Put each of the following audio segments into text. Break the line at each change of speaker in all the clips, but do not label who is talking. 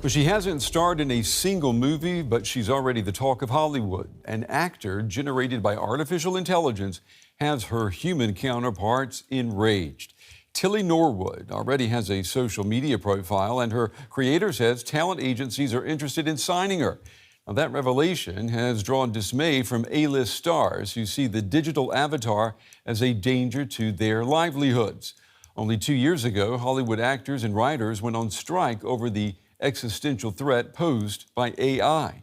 Well, she hasn't starred in a single movie, but she's already the talk of Hollywood. An actor generated by artificial intelligence has her human counterparts enraged. Tilly Norwood already has a social media profile, and her creator says talent agencies are interested in signing her. Now, that revelation has drawn dismay from A-list stars who see the digital avatar as a danger to their livelihoods. Only 2 years ago, Hollywood actors and writers went on strike over the existential threat posed by AI.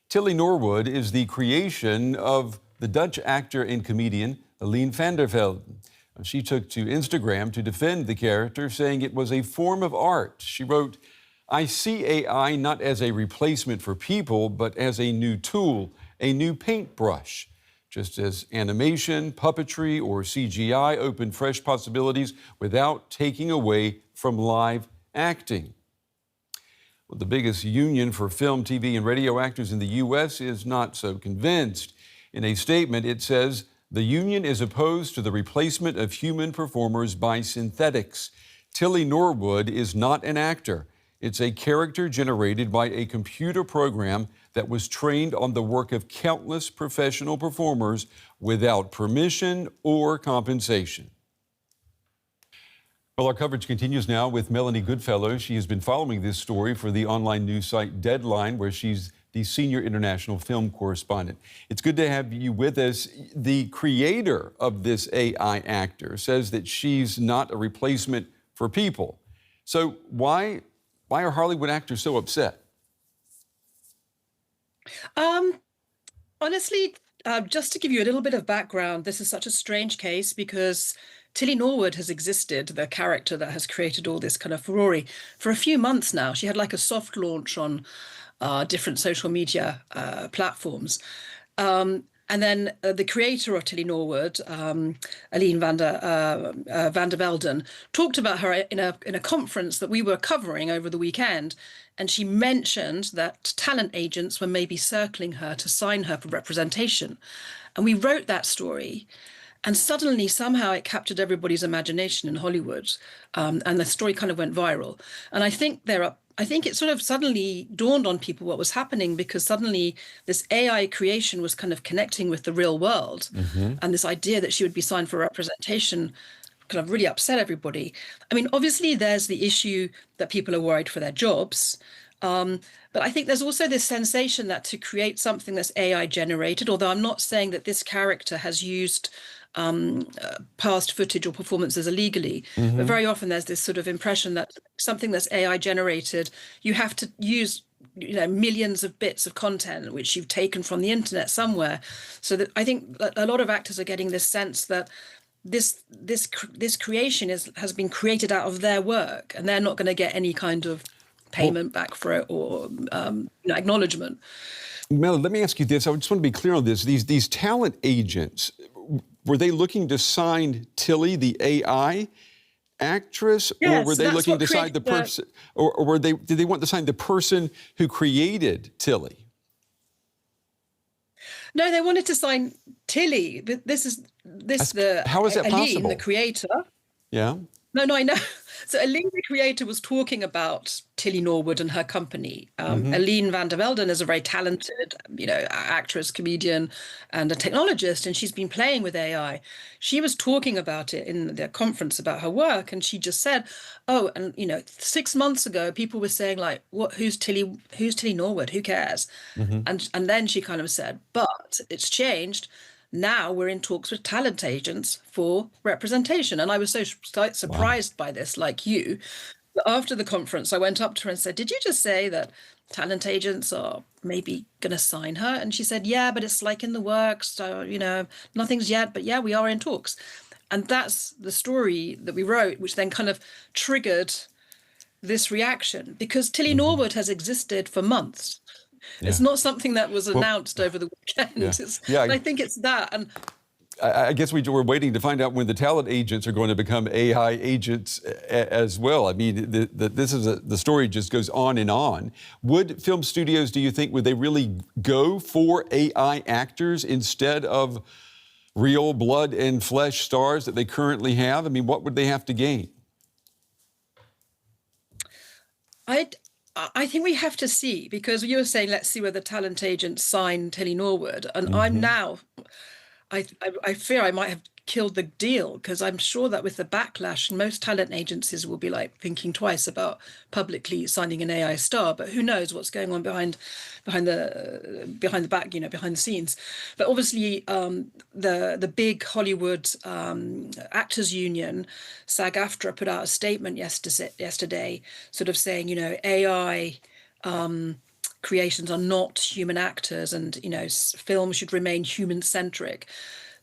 Tilly Norwood is the creation of the Dutch actor and comedian Aline van der Velde. She took to Instagram to defend the character, saying it was a form of art. She wrote, "I see AI not as a replacement for people, but as a new tool, a new paintbrush. Just as animation, puppetry, or CGI open fresh possibilities without taking away from live acting." Well, the biggest union for film, TV, and radio actors in the U.S. is not so convinced. In a statement, it says, "The union is opposed to the replacement of human performers by synthetics. Tilly Norwood is not an actor. It's a character generated by a computer program that was trained on the work of countless professional performers without permission or compensation." Well, our coverage continues now with Melanie Goodfellow. She has been following this story for the online news site Deadline, where she's the senior international film correspondent. It's good to have you with us. The creator of this AI actor says that she's not a replacement for people. So why are Hollywood actors so upset?
Honestly, just to give you a little bit of background, this is such a strange case because Tilly Norwood has existed, the character that has created all this kind of furore, for a few months now. She had like a soft launch on different social media platforms. And then the creator of Tilly Norwood, Aline van der Velden, talked about her in a conference that we were covering over the weekend. And she mentioned that talent agents were maybe circling her to sign her for representation. And we wrote that story. And suddenly, somehow, it captured everybody's imagination in Hollywood. And the story kind of went viral. And I think it sort of suddenly dawned on people what was happening, because suddenly this AI creation was kind of connecting with the real world. And this idea that she would be signed for representation kind of really upset everybody. I mean, obviously, there's the issue that people are worried for their jobs. But I think there's also this sensation that to create something that's AI generated, although I'm not saying that this character has used past footage or performances illegally, but very often there's this sort of impression that something that's AI generated, you have to use millions of bits of content which you've taken from the internet somewhere. So that I think a lot of actors are getting this sense that this creation has been created out of their work, and they're not going to get any kind of payment back for it or acknowledgement.
Mel, let me ask you this. I just want to be clear on this. These talent agents, were they looking to sign Tilly, the AI actress,
Yes,
or were they looking to sign the person, or did they want to sign the person who created Tilly?
No, they wanted to sign Tilly.
How is that
Aline,
possible?
the creator.
Yeah.
No, I know. So Aline, the creator, was talking about Tilly Norwood and her company. Aline van der Velden is a very talented, actress, comedian, and a technologist, and she's been playing with AI. She was talking about it in the conference about her work, and she just said, "Oh, and 6 months ago, people were saying like, who's Tilly Norwood? Who cares?" And then she kind of said, "But it's changed. Now we're in talks with talent agents for representation." And I was so surprised by this, like you. After the conference, I went up to her and said, "Did you just say that talent agents are maybe going to sign her?" And she said, "Yeah, but it's like in the works. So, nothing's yet, but yeah, we are in talks." And that's the story that we wrote, which then kind of triggered this reaction, because Tilly Norwood has existed for months. Yeah. It's not something that was announced over the weekend. I think it's that. And
I guess we're waiting to find out when the talent agents are going to become AI agents as well. I mean, the story just goes on and on. Would film studios, do you think, would they really go for AI actors instead of real blood and flesh stars that they currently have? I mean, what would they have to gain?
I I think we have to see, because you were saying, let's see whether talent agents sign Tilly Norwood, and I'm
Hmm.
now I fear I might have killed the deal, because I'm sure that with the backlash, most talent agencies will be like thinking twice about publicly signing an AI star. But who knows what's going on behind the back, behind the scenes. But obviously, the big Hollywood actors union, SAG-AFTRA, put out a statement yesterday, sort of saying, AI creations are not human actors, and film should remain human centric.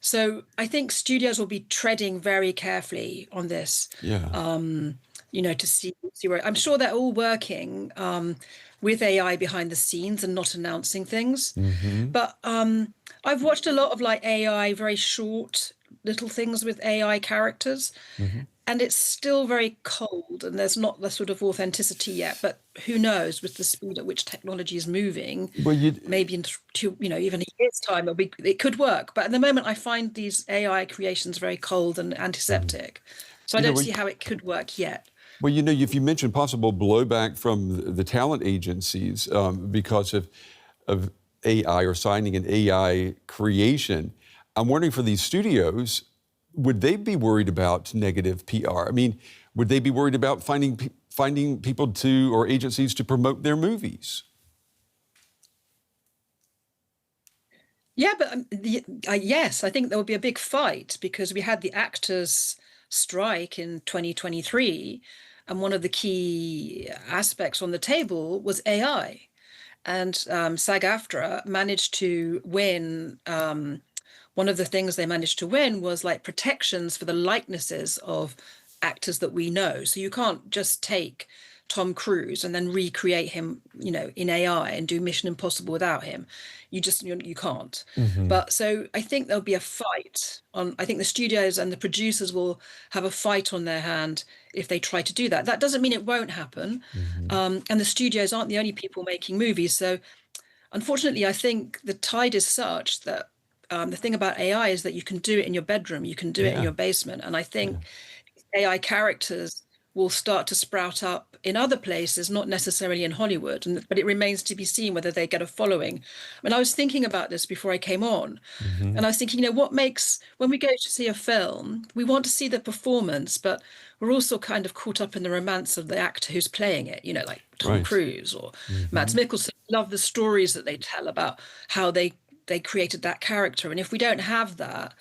So I think studios will be treading very carefully on this,
Yeah.
to see where. I'm sure they're all working with AI behind the scenes and not announcing things.
Hmm.
But I've watched a lot of like AI, very short little things with AI characters,
Hmm.
and it's still very cold, and there's not the sort of authenticity yet. But who knows, with the speed at which technology is moving,
Well,
maybe in even a year's time, it could work. But at the moment, I find these AI creations very cold and
Mhm.
antiseptic, so I
you know,
don't
when,
see how it could work yet.
well, if you mentioned possible blowback from the talent agencies because of AI or signing an AI creation, I'm wondering for these studios, would they be worried about negative PR? I mean, would they be worried about finding people to or agencies to promote their movies?
Yeah, but yes, I think there will be a big fight, because we had the actors' strike in 2023, and one of the key aspects on the table was AI. And SAG-AFTRA managed to win. One of the things they managed to win was like protections for the likenesses of actors that we know. So you can't just take Tom Cruise and then recreate him, in AI and do Mission Impossible without him. You can't.
Hmm.
But so I think there'll be a fight on. I think the studios and the producers will have a fight on their hand if they try to do that. That doesn't mean it won't happen.
Hmm.
And the studios aren't the only people making movies. So unfortunately, I think the tide is such that the thing about AI is that you can do it in your bedroom, you can do it in
Yeah.
your basement. And I
Yeah.
think AI characters will start to sprout up in other places, not necessarily in Hollywood. But it remains to be seen whether they get a following. I mean, I was thinking about this before I came on,
Hmm.
and I was thinking, what makes, when we go to see a film, we want to see the performance, but we're also kind of caught up in the romance of the actor who's playing it, like Tom
Right.
Cruise or Mads
Hmm.
Mikkelsen. Love the stories that they tell about how they created that character. And if we don't have that,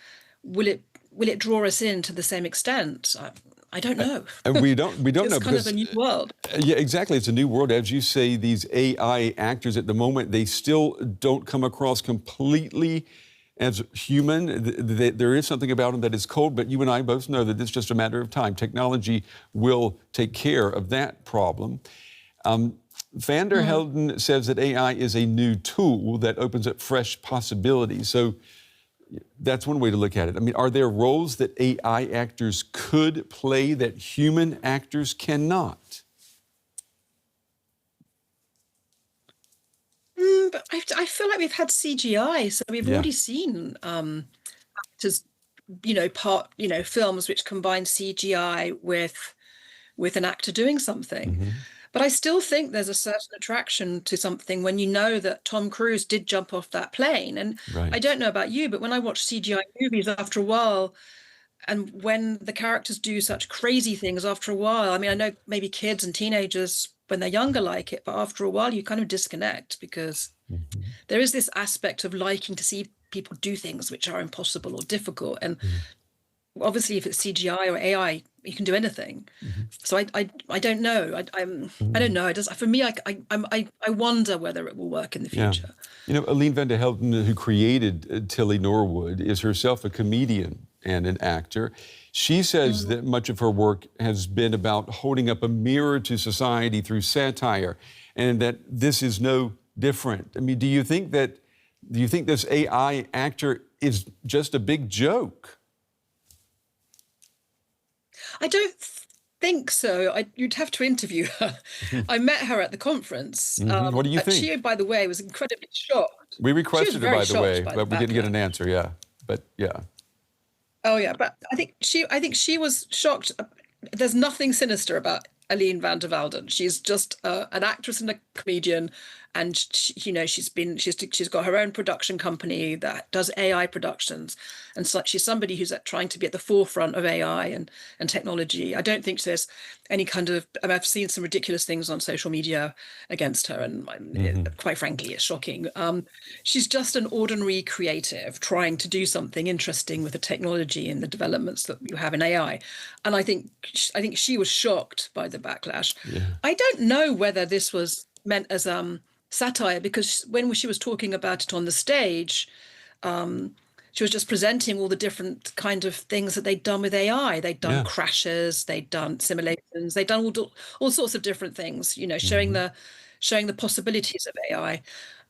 will it will it draw us in to the same extent? I don't know.
And we don't
It's
know
kind of a
because
new world.
yeah, exactly. It's a new world. As you say, these AI actors at the moment, they still don't come across completely as human. There is something about them that is cold, but you and I both know that it's just a matter of time. Technology will take care of that problem. Vander
Mm.
Helden says that AI is a new tool that opens up fresh possibilities. So that's one way to look at it. I mean, are there roles that AI actors could play that human actors cannot?
But I feel like we've had CGI, so we've
Yeah.
already seen actors, films which combine CGI with an actor doing something.
Hmm.
But I still think there's a certain attraction to something when you know that Tom Cruise did jump off that plane. And I
Right.
don't know about you, but when I watch CGI movies, after a while, and when the characters do such crazy things after a while, I mean, I know maybe kids and teenagers when they're younger like it, but after a while you kind of disconnect, because
Hmm.
there is this aspect of liking to see people do things which are impossible or difficult. And obviously, if it's CGI or AI, you can do anything.
Hmm.
So I don't know. I don't
Hmm.
know. It does, for me. I wonder whether it will work in the
Yeah.
future.
Aline van der Helden, who created Tilly Norwood, is herself a comedian and an actor. She says
Mm.
that much of her work has been about holding up a mirror to society through satire, and that this is no different. I mean, do you think this AI actor is just a big joke?
I don't think so. You'd have to interview her. I met her at the conference.
Hmm. What do you
She,
think?
by the way, was incredibly shocked.
We
She was
requested her,
very
by the
shocked
way,
by the
but we didn't get an
backlash.
answer. Yeah, but yeah.
Oh yeah, but I think she was shocked. There's nothing sinister about Aline van der Velden. She's just an actress and a comedian, and she's got her own production company that does AI productions, and so she's somebody who's trying to be at the forefront of AI and technology. I don't think there's any kind of. I've seen some ridiculous things on social media against her, and quite frankly, it's shocking. She's just an ordinary creative trying to do something interesting with the technology and the developments that you have in AI, and I think she was shocked by the backlash.
Yeah.
I don't know whether this was meant as satire, because when she was talking about it on the stage, she was just presenting all the different kind of things that they'd done with AI. They'd done crashes, they'd done simulations, they'd done all sorts of different things, showing the possibilities of AI.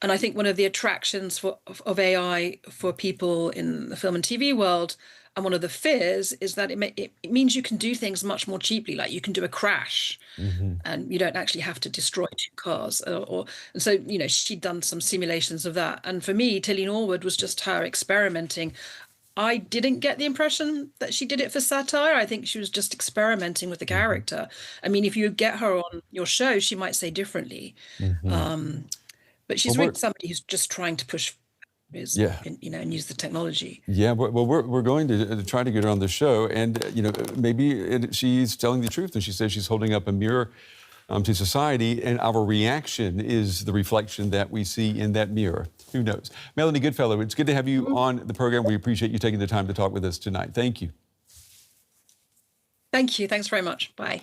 And I think one of the attractions of AI for people in the film and TV world, and one of the fears, is that it means you can do things much more cheaply. Like you can do a crash, and you don't actually have to destroy two cars. And so, she'd done some simulations of that. And for me, Tilly Norwood was just her experimenting. I didn't get the impression that she did it for satire. I think she was just experimenting with the character. I mean, if you get her on your show, she might say differently. But she's really somebody who's just trying to push and use the technology.
Yeah, well, we're going to try to get her on the show, and maybe she's telling the truth, and she says she's holding up a mirror to society, and our reaction is the reflection that we see in that mirror. Who knows? Melanie Goodfellow, it's good to have you on the program. We appreciate you taking the time to talk with us tonight. Thank you.
Thank you. Thanks very much. Bye.